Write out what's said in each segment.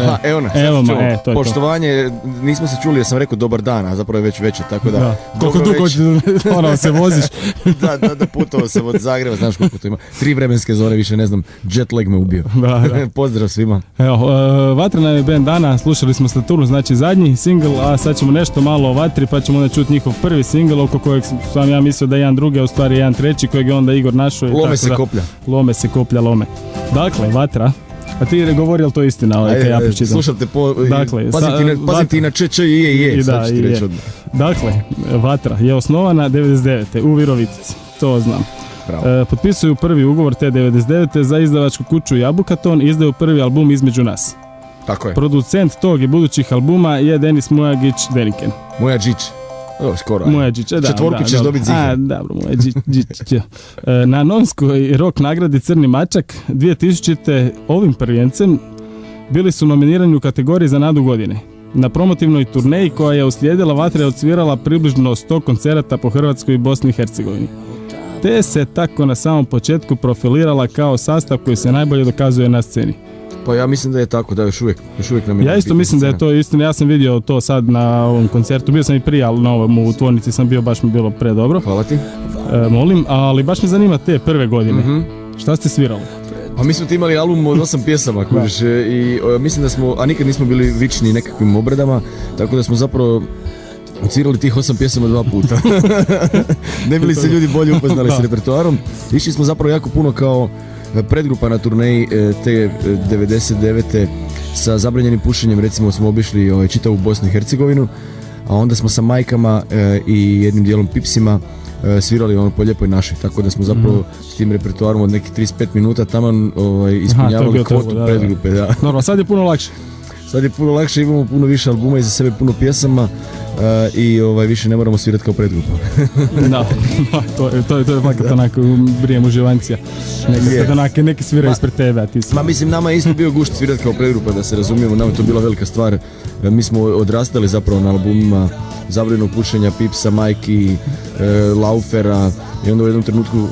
Aha, evo nas, to je poštovanje, nismo se čuli jer sam rekao dobar dan, a zapravo je već veće, tako da... Koliko dugo se voziš? da, putovao sam od Zagreba, znaš koliko to ima. 3 vremenske zone, više ne znam, jet lag me ubio. Da. Pozdrav svima. Evo, Vatra nam je band dana, slušali smo Staturu, znači zadnji single, a sad ćemo nešto malo o Vatri, pa ćemo onda čuti njihov prvi single, oko kojeg sam ja mislio da je jedan drugi, a u stvari jedan treći, kojeg je onda Igor našao. Lome se koplja. Lome se koplja, lome. Dakle, Vatra. A ti govori, ali to je istina, kad ja pročitam. Slušate dakle, pazi ti na če, sad ću ti reći odmah. Dakle, Vatra je osnovana 99. u Virovitici, to znam. Potpisuju prvi ugovor te 99. za izdavačku kuću Jabukaton i izdaju prvi album Između nas. Tako je. Producent tog i budućih albuma je Denis Mujagić-Deniken. Mujagić. Skoro. Mujagić, četvorku ćeš dobiti ziha. Dobro, Mujagić. Na Novinskoj rock nagradi Crni mačak 2000. ovim prvencem bili su nominirani u kategoriji za nadu godine. Na promotivnoj turneji koja je uslijedila, Vatra je odsvirala približno 100 koncerata po Hrvatskoj i Bosni i Hercegovini. Te se tako na samom početku profilirala kao sastav koji se najbolje dokazuje na sceni. Pa ja mislim da je tako, da još uvijek nam je. Ja isto mislim da je to istina, ja sam vidio to sad na ovom koncertu, bio sam i prije, ali na ovom u tvornici sam bio, baš mi bilo predobro. Hvala ti. Molim, ali baš me zanima te prve godine. Šta ste svirali? A mi smo ti imali album od 8 pjesama, kužiš, i mislim da smo, a nikad nismo bili vični nekakvim obradama, tako da smo zapravo odsvirali tih 8 pjesama 2 puta. Ne bili se ljudi bolje upoznali s repertoarom. Išli smo zapravo jako puno kao predgrupa na turneji te 99. sa zabranjenim pušenjem, recimo smo obišli čitavu Bosnu i Hercegovinu, a onda smo sa majkama i jednim dijelom pipsima svirali po lijepoj našoj, tako da smo zapravo s tim repertoarom od nekih 35 minuta taman ispunjavali kvotu predgrupe. Da. Dobro, sad je puno lakše. Sad je puno lakše, imamo puno više albuma, iza sebe puno pjesama i više ne moramo svirati kao predgrupa. Da, to je fakat onako brijem uživancija. Neki sviraju ispred tebe, a ti si... Ma mislim, nama je isto bio gušt svirati kao predgrupa, da se razumijemo, nama je to bila velika stvar. Mi smo odrastali zapravo na albumima Zabranjenog pušenja, Pipsa, Majki, Laufera i onda u jednom trenutku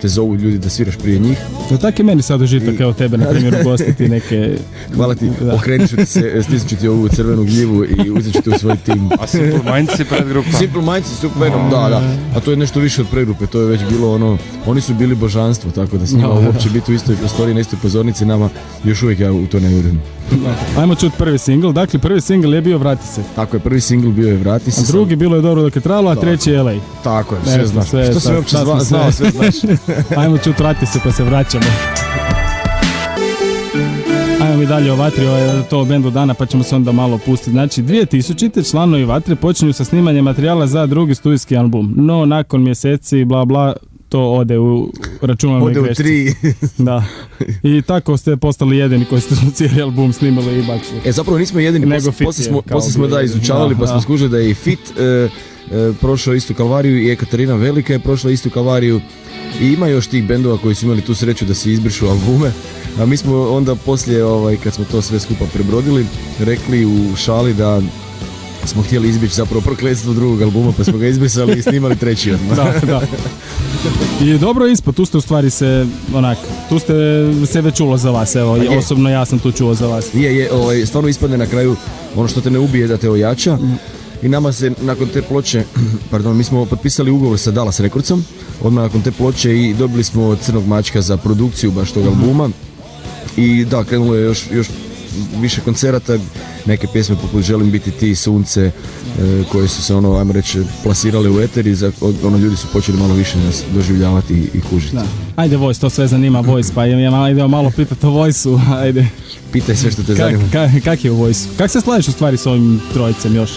te zovu ljudi da sviraš prije njih. No tako je meni sad užitak, evo tebe, na primjer, ugostiti neke... Hvala ti, okrenut ću ti se, stisnut ću ti ovu crvenu gljivu i uzet ću ti u svoj tim. A Simple Minds je predgrupa? Simple Minds je super, da. A to je nešto više od predgrupe, to je već bilo oni su bili božanstvo, tako da s njima uopće biti u istoj prostoriji, na istoj pozornici, nama još uvijek ja u to ne vjerujem. Ajmo čuti prvi single, dakle prvi single je bio Vrati se. Tako je, prvi single bio je Vrati se. A drugi bilo je Dobro dok je trajalo, a treći je LA. Tako je, sve znaš. Što sam uopće znao, sve znaš. Ajmo čuti Vrati se pa se vraćamo. Ajmo mi dalje o Vatri, to bendu dana, pa ćemo se onda malo pustiti. Znači, 2000. članovi Vatre počinju sa snimanjem materijala za drugi studijski album. No, nakon mjeseci, bla bla, to ode u računalnoj grešci. Ode u 3. Da. I tako ste postali jedini koji ste cijeli album snimali i bacili. Zapravo nismo jedini, poslije smo izučavali, pa smo skužili da je i Fit prošao istu kalvariju i Ekaterina Velika je prošla istu kalvariju. I ima još tih bendova koji su imali tu sreću da se izbrišu albume, a mi smo onda poslije, kad smo to sve skupa prebrodili, rekli u šali da smo htjeli izbjeći zapravo prokletstvo drugog albuma, pa smo ga izbrisali i snimali treći odmah. Da. I dobro je ispod, tu ste u stvari tu ste se već čulo za vas, evo, osobno ja sam tu čuo za vas. Stvarno ispadne na kraju ono što te ne ubije da te ojača. I nama se nakon te ploče, mi smo potpisali ugovor sa Dallas Recordsom, odmah nakon te ploče i dobili smo Crnog mačka za produkciju baš tog albuma. I da, krenulo je još više koncerata, neke pjesme poput Želim biti ti, Sunce, koje su se ajmo reći, plasirale u eter i ljudi su počeli malo više nas doživljavati i kužiti. Da. Ajde Voice, to sve zanima Voice, pa idemo malo pitati o Voice-u, ajde. Pitaj sve što te zanima. Kak je u Voice-u? Kak se slažeš u stvari s ovim trojicem još?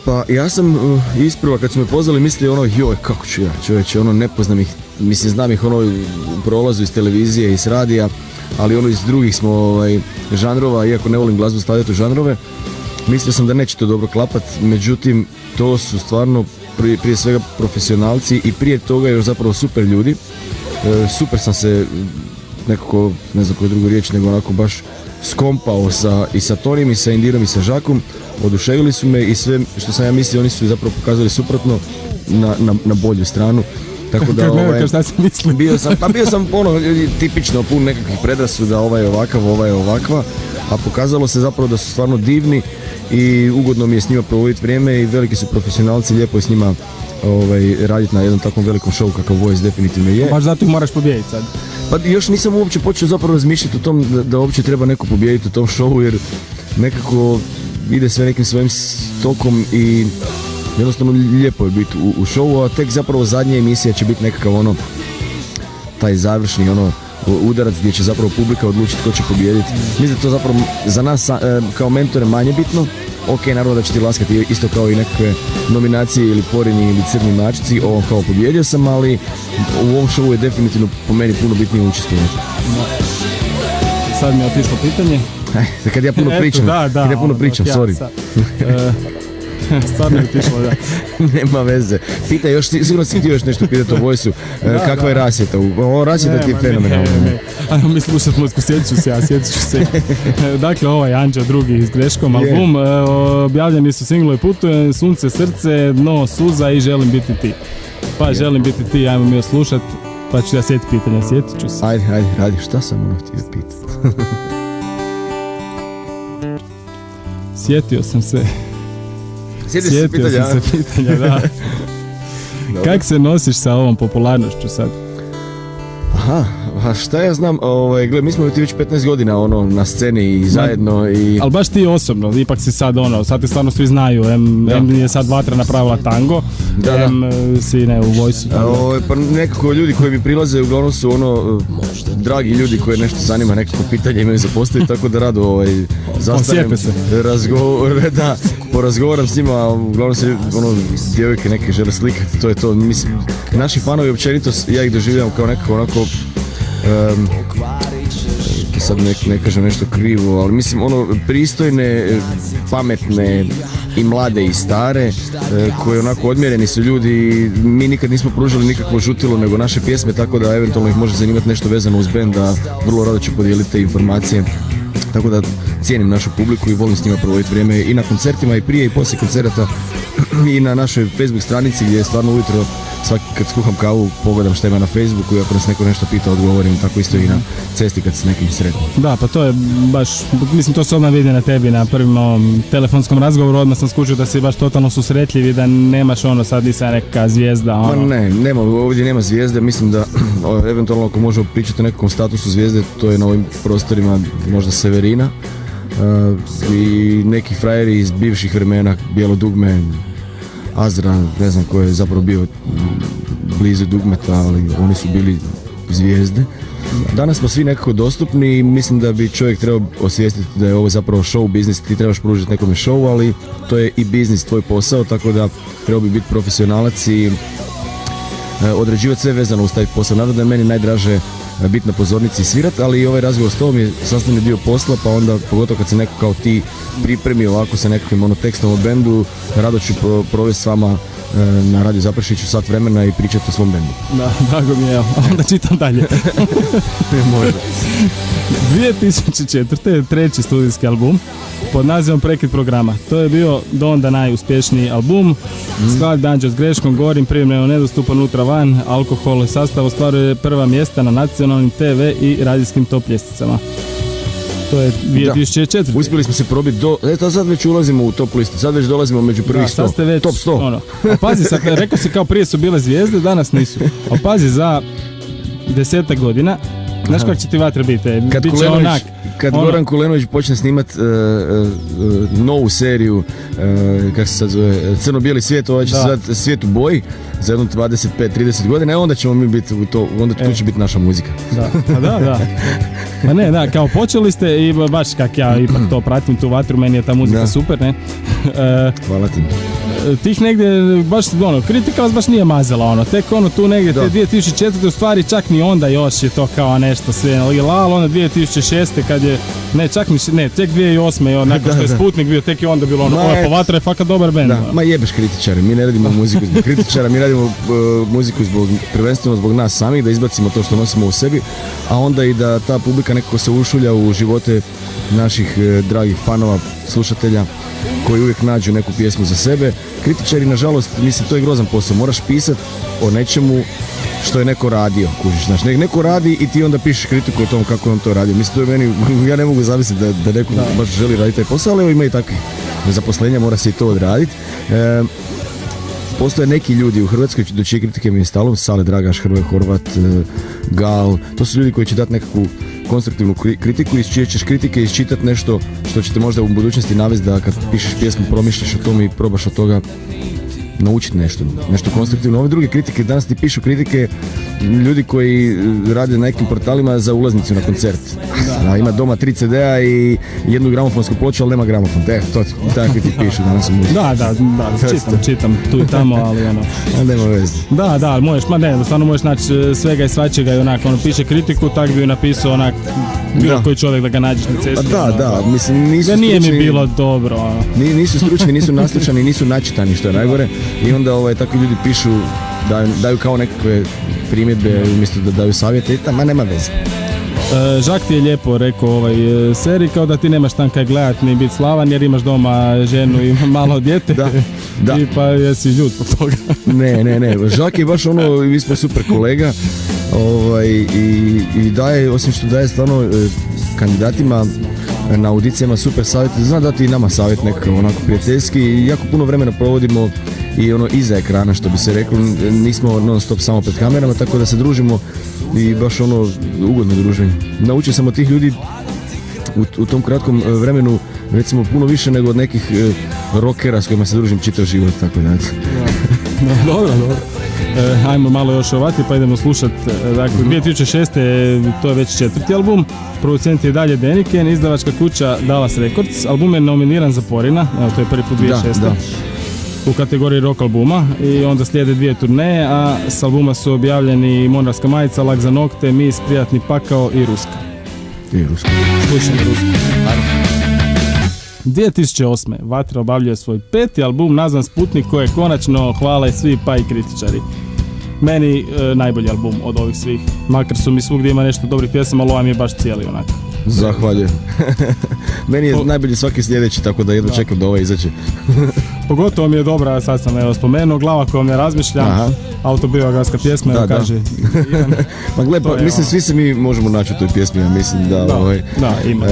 Pa ja sam isprva kad su me pozvali mislio joj kako ću ja čovječe, ne poznam ih, mislim znam ih u prolazu iz televizije, iz radija, ali iz drugih smo žanrova, iako ne volim glazbu stavljati u žanrove, mislio sam da neće to dobro klapat, međutim to su stvarno prije svega profesionalci i prije toga još zapravo super ljudi, super sam se nekako, ne znam koju drugu riječ, nego onako baš skompao i sa Tonim i sa Indirom i sa Žakom, oduševili su me i sve što sam ja mislio oni su zapravo pokazali suprotno na bolju stranu. Tako da šta si mislio? Bio sam tipično pun nekakvih predrasuda, ovaj je ovakav, ovaj je ovakva, a pokazalo se zapravo da su stvarno divni i ugodno mi je s njima provoditi vrijeme i veliki su profesionalci, lijepo je s njima raditi na jednom takvom velikom showu kakav Voice definitivno je. Baš zato i moraš pobijediti sad. Pa još nisam uopće počeo zapravo razmišljati o tom da uopće treba neko pobijediti u tom showu, jer nekako ide sve nekim svojim tokom i jednostavno lijepo je biti u showu, a tek zapravo zadnja emisija će biti nekakav taj završni udarac gdje će zapravo publika odlučiti tko će pobijediti. Mislim da to zapravo za nas kao mentore manje bitno. Ok, naravno da će ti laskati isto kao i nekakve nominacije ili porini ili crni mačici, ovo kao pobjedio sam, ali u ovom showu je definitivno po meni puno bitnije učestvovati. Sad mi je otišlo pitanje. Kad ja puno pričam, sorry. Stvarno je otišlo, da. Nema veze. Pitaj još, sigurno si htio još nešto pitati o Voice-u. Kakva je rasvjeta? Rasvjeta ti je fenomenalna. Ajmo mi slušat muziku, sjetit ću se. Dakle, ovo je Anđeo drugi s Greškom album. Objavljeni su singlovi Putujem, Sunce, srce, Dno, suza i Želim biti ti. Pa želim biti ti, ajmo mi oslušat, pa ću ja sjetiti pitanja, sjetit ću se. Ajde, radi, šta sam htio pitati? Sjetio sam se. Sjetio sam se pitanja, da. Kak se nosiš sa ovom popularnošću sad? Aha, šta ja znam, gle, mi smo ti već 15 godina na sceni i zajedno i... Ali baš ti osobno, ipak si sad sad te stvarno svi znaju, M je sad Vatra napravila tango, si u Voice-u. Pa nekako ljudi koji mi prilaze uglavnom su dragi ljudi koji nešto zanima, nekako pitanje imaju za postaviti, tako da rado zastanem, porazgovaram s njima, uglavnom se djevojke neke žele slikati, to je to, mislim, naši fanovi općenito, ja ih doživljam kao nekako onako, sad ne kažem nešto krivo, ali mislim pristojne, pametne i mlade i stare, koje onako odmjereni su ljudi i mi nikad nismo pružili nikakvo žutilo nego naše pjesme, tako da eventualno ih može zanimati nešto vezano uz band, da vrlo rado ću podijeliti te informacije. Tako da cijenim našu publiku i volim s njima provoditi vrijeme i na koncertima i prije i poslije koncerata i na našoj Facebook stranici gdje je stvarno ujutro svaki kad skuham kavu pogledam šta ima na Facebooku i ako nas neko nešto pita odgovorim, tako isto i na cesti kad se nekim sretnim. Da, pa to je baš, mislim to se odmah vidi na tebi na prvom telefonskom razgovoru, odmah sam skučio da si baš totalno susretljiv i da nemaš sad nisam neka zvijezda. Ne, ovdje nema zvijezde, mislim da eventualno ako možemo pričati o nekakvom statusu zvijezde, to je na ovim prostorima možda Severina i neki frajeri iz bivših vremena, Bijelo dugme, Azra, ne znam ko je zapravo bio blizu dugmeta, ali oni su bili zvijezde. Danas smo svi nekako dostupni i mislim da bi čovjek trebao osvijestiti da je ovo zapravo show biznis, ti trebaš pružiti nekome show, ali to je i biznis, tvoj posao, tako da trebao bi biti profesionalac i određivati sve vezano uz taj posao. Naravno da je meni najdraže biti na pozornici i svirati, ali i ovaj razgovor s tobom je sastavni dio posla, pa onda pogotovo kad se neko kao ti pripremi ovako sa nekakvim tekstom o bendu, rado ću provesti s vama na Radio Zaprešiću sat vremena i pričati o svom bendu. Da, drago mi je, onda čitam dalje. Može. 2004. treći studijski album pod nazivom Prekid programa. To je bio do onda najuspješniji album. Sklad Anđeo s Greškom, Gorim, privremeno nedostupan, unutra van, Alkohol i sastav ostvaruje prva mjesta na nacionalnim TV i radijskim top ljesticama. To je 2004. Da. Uspjeli smo se probiti to sad već ulazimo u top listu, sad već dolazimo među prvih 100, već, top 100. A pazi, sad, rekao si kao prije su bile zvijezde, danas nisu. A pazi, za 10 godina, znaš kako će ti Vatra biti? Kad Goran Kulenović počne snimat novu seriju, kako se sad zove, Crno-bijeli svijet, ovaj će se zvati Svijet u boji, za jedno 25-30 godina, onda ćemo mi biti u to, onda tu će biti naša muzika. Da. Ma ne, da, kao počeli ste i baš kak ja ipak to pratim, tu Vatru, meni je ta muzika super, ne? Hvala ti. Tih negdje, baš, kritika vas baš nije mazala, tek tu negdje, te 2004. u stvari čak ni onda još je to kao nešto sve, ali onda 2006. kad je, tek 2008. nakon što je Sputnik bio, tek je onda bilo pa Vatra je fakat dobar band. Ma jebeš kritičari, mi ne radimo muziku zbog kritičara, mi radimo muziku prvenstveno zbog nas samih, da izbacimo to što nosimo u sebi, a onda i da ta publika nekako se ušulja u živote naših dragih fanova, slušatelja, koji uvijek nađu neku pjesmu za sebe. Kritičari, nažalost, mislim, to je grozan posao. Moraš pisati o nečemu što je neko radio, kužiš, znaš, neko radi i ti onda pišeš kritiku o tom kako on to radi. Mislim, to je meni, ja ne mogu zamisliti da neko baš želi raditi taj posao, ali evo ima i takvih zaposlenja, mora se i to odraditi. Postoje neki ljudi u Hrvatskoj do čije kritike mi je stalo, Sale Dragaš, Hrvoje Horvat, Gal, to su ljudi koji će dati nekakvu konstruktivnu kritiku, iz čije ćeš kritike iščitati nešto što će te možda u budućnosti navesti da kad pišeš pjesmu promišljaš o tome i probaš od toga naučiti nešto konstruktivno. Ove druge kritike, danas ti pišu kritike ljudi koji rade na nekim portalima za ulaznicu na koncert. Da, ima doma 3 CD-a i jednu gramofonsku ploču, ali nema gramofon. To takvi ti pišu danas u muzici. Da, čitam tu i tamo, ali ono... nema veze. Da, možeš, stvarno možeš naći svega i svačega i onako, piše kritiku, tak bi ju napisao onak, bilo koji čovjek da ga nađeš na cesti. Mislim, nisu stručni. Nije mi bilo dobro, ono. Nisu stručni, nisu naslušani, nisu načitani, što je najgore. I onda takvi ljudi pišu, daju kao nekakve primjedbe umjesto da daju savjete i ma nema veze. Žak ti je lijepo rekao ovoj seriji, kao da ti nemaš tam kaj gledat ni biti slavan jer imaš doma ženu i malo dijete. Da. I pa jesi ljud po toga. Ne. Žak je baš mi smo super kolega i daje, osim što daje stvarno kandidatima na audicijama super savjet, zna dati i nama savjet nekako onako prijateljski i jako puno vremena provodimo i iza ekrana, što bi se reklo, nismo non stop samo pred kamerama, tako da se družimo i baš ugodno druženje. Naučio sam od tih ljudi u tom kratkom vremenu recimo puno više nego od nekih rockera s kojima se družim čitav život, tako da. Dobro. Ajmo malo još ovati pa idemo slušati. Dakle, 2006. to je već 4. album, producent je dalje Deniken, izdavačka kuća Dallas Records, album je nominiran za Porina, evo to je prvi put 2006. U kategoriji rock albuma i onda slijede 2 turneje, a s albuma su objavljeni Monarska majica, Lak za nokte, Mis, Prijatni pakao i Ruska. Slušaj Rusku. 2008. Vatra obavljuje svoj 5. album nazvan Sputnik, koje konačno hvale svi pa i kritičari. Meni najbolji album od ovih svih, makar su mi svugdje ima nešto dobrih pjesama, ali ovaj mi je baš cijeli onak. Zahvaljujem. Meni je najbolji svaki sljedeći, tako da jedno čekam da ovaj izađe. Pogotovo mi je dobra, sad sam spomenuo, Glava kojom ne razmišljam, autobiografska pjesma, kaže. Ma gle, mislim svi se mi možemo naći u toj pjesmi, ja mislim da ima.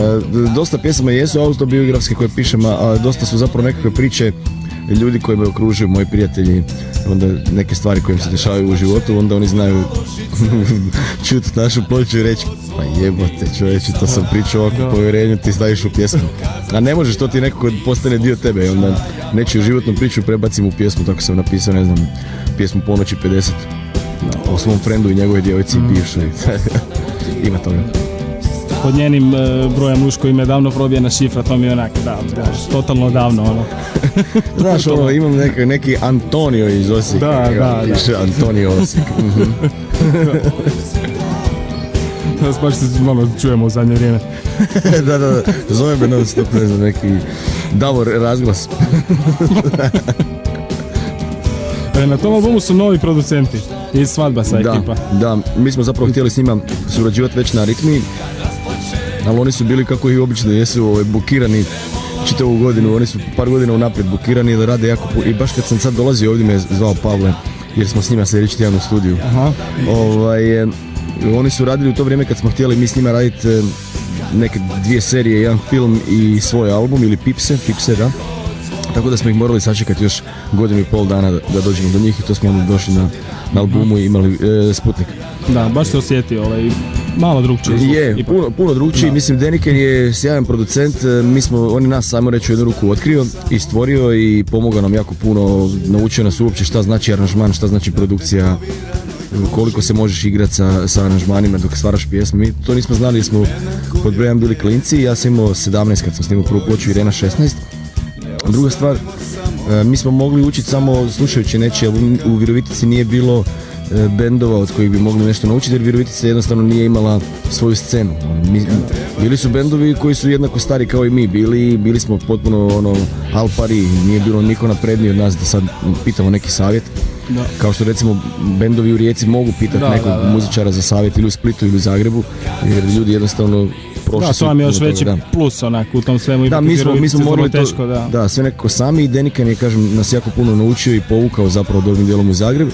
Dosta pjesama jesu autobiografske koje pišem, a dosta su zapravo nekakve priče ljudi koji me okružuju, moji prijatelji, onda neke stvari koje im se dešavaju u životu, onda oni znaju čuti našu ploču i reći pa jebote čovječe, to sam pričao ovako povjerenju, ti staviš u pjesmu. A ne možeš, to ti nekako postane dio tebe i onda nečiju životnu priču prebacim u pjesmu, tako sam napisao, ne znam, pjesmu Ponoći 50 o svom frendu i njegove djevojci bivšoj. Ima toga. Pod njenim brojem muško ime je davno probijena šifra, to mi je onak, totalno davno, Znaš, imam neki Antonio iz Osijeka. Da. Antonio Osijek. Baš se malo čujemo u zadnje vrijeme. Da, zove me non stop, ne znam, neki Davor Razglas. Na tom albumu su novi producenti iz Svadbasa ekipa. Da, mi smo zapravo htjeli s njima surađivati već na Aritmiji, ali oni su bili kako i obično jesu bukirani čitavu godinu, oni su par godina unaprijed bukirani da rade jako puno. I baš kad sam sad dolazio ovdje me je zvao Pavle jer smo s njima sljedeći tjedan u studiju. Oni su radili u to vrijeme kad smo htjeli mi s njima raditi neke 2 serije, jedan film i svoj album ili Pipse, da. Tako da smo ih morali sačekati još 1,5 godinu dana da dođemo do njih i to smo onda došli na albumu i imali Sputnik. Da, baš se osjetio malo drugčiji. Je, puno drugčiji. Mislim, Deniken je sjajan producent, on je nas, sajmo reći, u jednu ruku otkrio i stvorio i pomogao nam jako puno, naučio nas uopće šta znači aranžman, šta znači produkcija, koliko se možeš igrati sa aranžmanima dok stvaraš pjesmu. Mi to nismo znali jer smo pod brojem bili klinci, ja sam imao 17 kad sam snimao prvu ploču, Irena 16. Druga stvar, mi smo mogli učiti samo slušajući nečije, u Virovitici nije bilo bendova od kojih bi mogli nešto naučiti jer Virovitica jednostavno nije imala svoju scenu. Bili su bendovi koji su jednako stari kao i mi, bili smo potpuno alpari, nije bilo niko napredniji od nas da sad pitamo neki savjet. Da. Kao što recimo bendovi u Rijeci mogu pitati nekog muzičara za savjet ili u Splitu ili u Zagrebu jer ljudi jednostavno prošli su. To vam je još veći plus onak u tom svemu. Da, mi smo morali teško, sve nekako sami i Deniken je, kažem, nas jako puno naučio i povukao zapravo dobrim dijelom u Zagreb.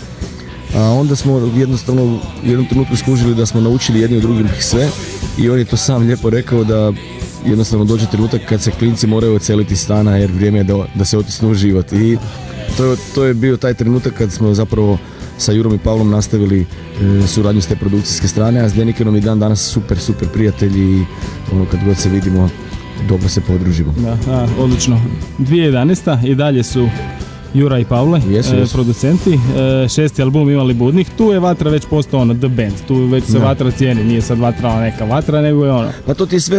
a onda smo jednostavno u jednom trenutku skužili da smo naučili jedni od drugih sve i on je to sam lijepo rekao da jednostavno dođe trenutak kad se klinci moraju odseliti iz stana jer vrijeme je da se otisnu u život i to je bio taj trenutak kad smo zapravo sa Jurom i Pavlom nastavili suradnju s te produkcijske strane, a s Denikenom i dan danas super prijatelji i ono kad god se vidimo dobro se podružimo. Da, odlično. 2011. i dalje su Jura i Pavle, Jesu. producenti. 6. album Imali budnih. Tu je Vatra već postao The Band. Tu već se Vatra cijeni. Nije sad Vatra neka Vatra, nego je ono. Pa to ti je sve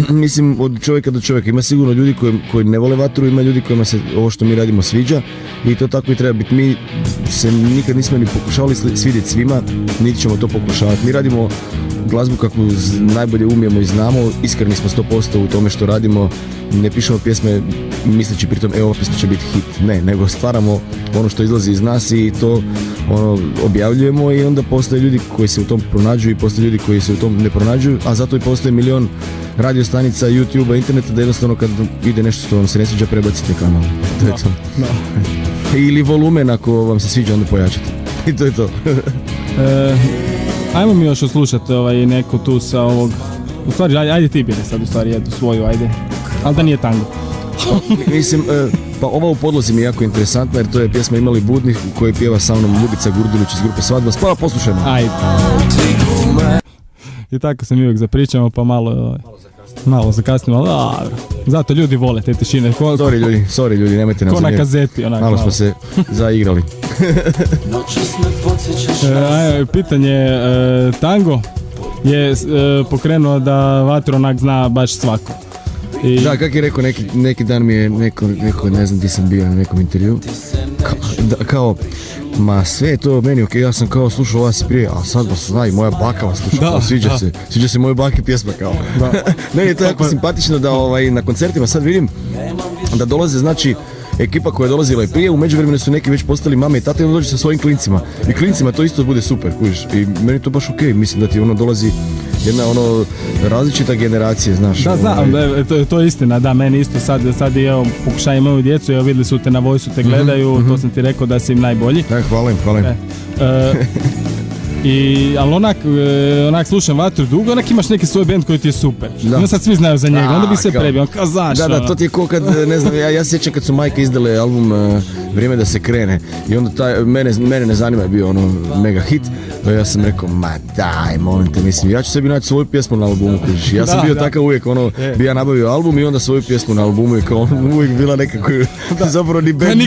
mislim od čovjeka do čovjeka. Ima sigurno ljudi koji ne vole Vatru, ima ljudi kojima se ovo što mi radimo sviđa i to tako i treba biti. Mi se nikad nismo ni pokušavali svidjeti svima, niti ćemo to pokušavati. Mi radimo glazbu kakvu najbolje umijemo i znamo, iskreni smo 100% u tome što radimo, ne pišemo pjesme misleći pritom ova pjesma će biti hit, ne, nego stvaramo ono što izlazi iz nas i to objavljujemo i onda postoje ljudi koji se u tom pronađu i postoje ljudi koji se u tom ne pronađu, a zato i postoji milion radio stanica, YouTube-a, interneta da jednostavno kad ide nešto što vam se ne sviđa prebacite kanal. To je to. Ili volumen ako vam se sviđa onda pojačate. I to je to. Ajmo mi još oslušati neku tu sa ovog... U stvari, ajde ti bire sad u stvari jednu svoju, ajde. Ali da nije tango. Mislim, pa ova u podlozi mi je jako interesantna jer to je pjesma Imali budnih u kojoj pjeva sa mnom Ljubica Gurdulić iz grupe Svadba. Pa poslušajmo. Ajde. I tako se mi uvijek zapričamo pa malo zakasnimo, ali dobro. Zato ljudi vole te tišine. Sorry ljudi, nemojte nam ko na kazeti, onak malo smo se zaigrali. Pitanje, tango je pokrenuo da Vatro onak zna baš svako. Da, kak je rekao, neki dan mi je neko, ne znam gdje sam bio na nekom intervju, kao ma sve je to meni ok, ja sam kao slušao vas i prije, a sad vas zna i moja baka vas sluša, kao, sviđa se moje bake pjesma kao. Meni je to jako simpatično da na koncertima sad vidim da dolaze, znači, ekipa koja je dolazila i prije, u međuvremenu su neki već postali mame i tate i onda dođe sa svojim klincima. I klincima to isto bude super, kužiš. I meni to baš okej, mislim da ti dolazi jedna različita generacija, znaš. Da, znam, to je istina, da, meni isto sad i evo, pokušajem moju djecu, evo vidjeli su te na Voice-u, te gledaju, to sam ti rekao da si im najbolji. Hvala im. Ali onak slušam Vatru dugo, onak imaš neki svoj band koji ti je super. Onda sad svi znaju za njega, onda bi se prebio, on kao znaš. Da, to ti je ko kad, ne znam, ja sjećam kad su majke izdale album Vrijeme da se krene i onda mene ne zanima je bio mega hit, ja sam rekao, ma daj, molim te, mislim, ja ću sebi naći svoju pjesmu na albumu, kužiš. Ja sam bio takav uvijek, bi ja nabavio album i onda svoju pjesmu na albumu i kao uvijek bila neka koju zapravo ni band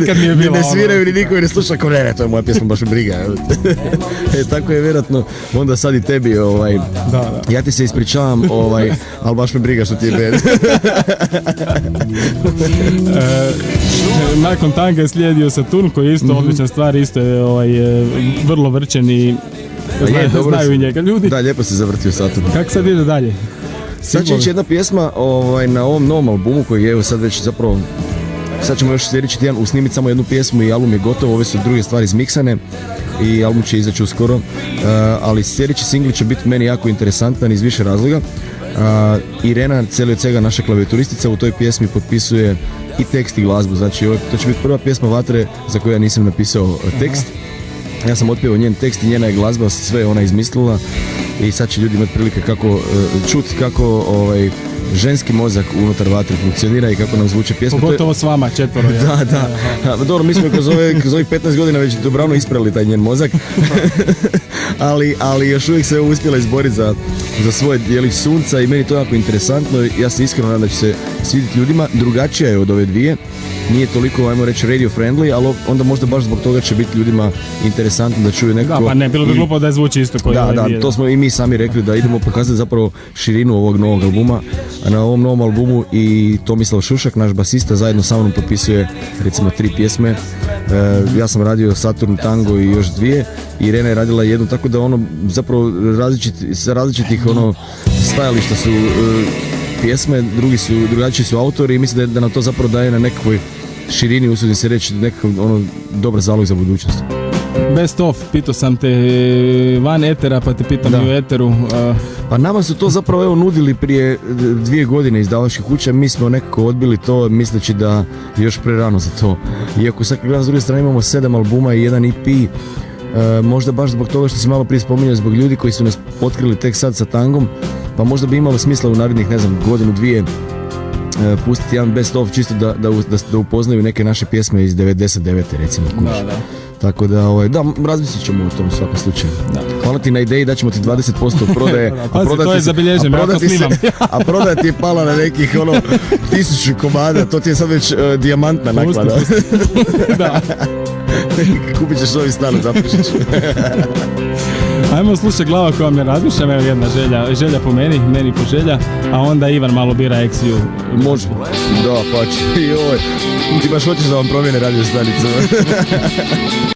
ne sviraju, ni niko ne sluša, kao ne, to je moja pjesma, baš me briga. Tako je vjerojatno onda sad i tebi, ja ti se ispričavam, ali baš me briga što ti je band. Nakon tanga je slijedio Saturn koji je isto odlična stvar, isto je vrlo vrčen i znaju i njega ljudi. Da, lijepo se zavrtio Saturn. Kako sad ide dalje? Sad će ići jedna pjesma na ovom novom albumu koji je evo sad već zapravo, sad ćemo još sljedeći tjedan usnimiti samo jednu pjesmu i album je gotov, ove su druge stvari zmiksane i album će izaći uskoro, ali sljedeći singl će biti meni jako interesantan iz više razloga. Irena Celiocega, naša klavijaturistica, u toj pjesmi potpisuje i tekst i glazbu, znači to će biti prva pjesma Vatre za koju ja nisam napisao tekst. Ja sam otpjevao njen tekst i njena je glazba, sve je ona izmislila i sad će ljudi imati prilike čuti kako ženski mozak unutar Vatre funkcionira i kako nam zvuče pjesme. Pogotovo s vama, 4. Da. Dobro, mi smo kroz ovih 15 godina već dobrano ispravili taj njen mozak, ali još uvijek se uspjela izboriti za svoj dijelić sunca i meni to jako interesantno. Ja se iskreno nadam da će se svidjeti ljudima. Drugačija je od ove dvije, nije toliko, ajmo reći, radio friendly, ali onda možda baš zbog toga će biti ljudima interesantno da čuju nekako. Da, pa ne, bilo bi glupo da zvuči isto koji da, to smo i mi sami rekli da idemo pokazati zapravo širinu ovog novog albuma. A na ovom novom albumu i Tomislav Šušak, naš basista, zajedno sa mnom potpisuje recimo 3 pjesme. Ja sam radio Saturn, Tango i još 2. Irena je radila jednu, tako da zapravo različitih stajališta su pjesme, drugačiji su autori i mislim da nam to zapravo daje na nekakvoj širini, usudim se reći, nekakav dobar zalog za budućnost. Best of, pitao sam te van etera, pa te pitam i u eteru. Pa nama su to zapravo nudili prije 2 godine izdavačke kuće, mi smo nekako odbili to misleći da je još prerano za to. Iako sad kad gledam s druge strane imamo 7 albuma i 1 EP možda baš zbog toga što si malo prije spominjao, zbog ljudi koji su nas otkrili tek sad sa tangom, pa možda bi imalo smisla u narednih, ne znam, godinu, dvije pustiti jedan best of čisto da upoznaju neke naše pjesme iz 99. recimo. Da. Tako da, razmislit ćemo o tom u svakom slučaju. Da. Hvala ti na ideji, da ćemo ti 20% prodaje. Pazi, to je zabilježeno, ja to snimam. A prodaja ti je pala na nekih 1000 komada, to ti je sad već dijamantna naklada. Da. Kupit ćeš novi stan, zapišiš. Ajmo slušaj glava koja me razmišljam, evo jedna želja po meni po želja, a onda Ivan malo bira Exiju. Može. Da, pa će. Joj. Ti baš hoćeš da vam promijene radio stanicu.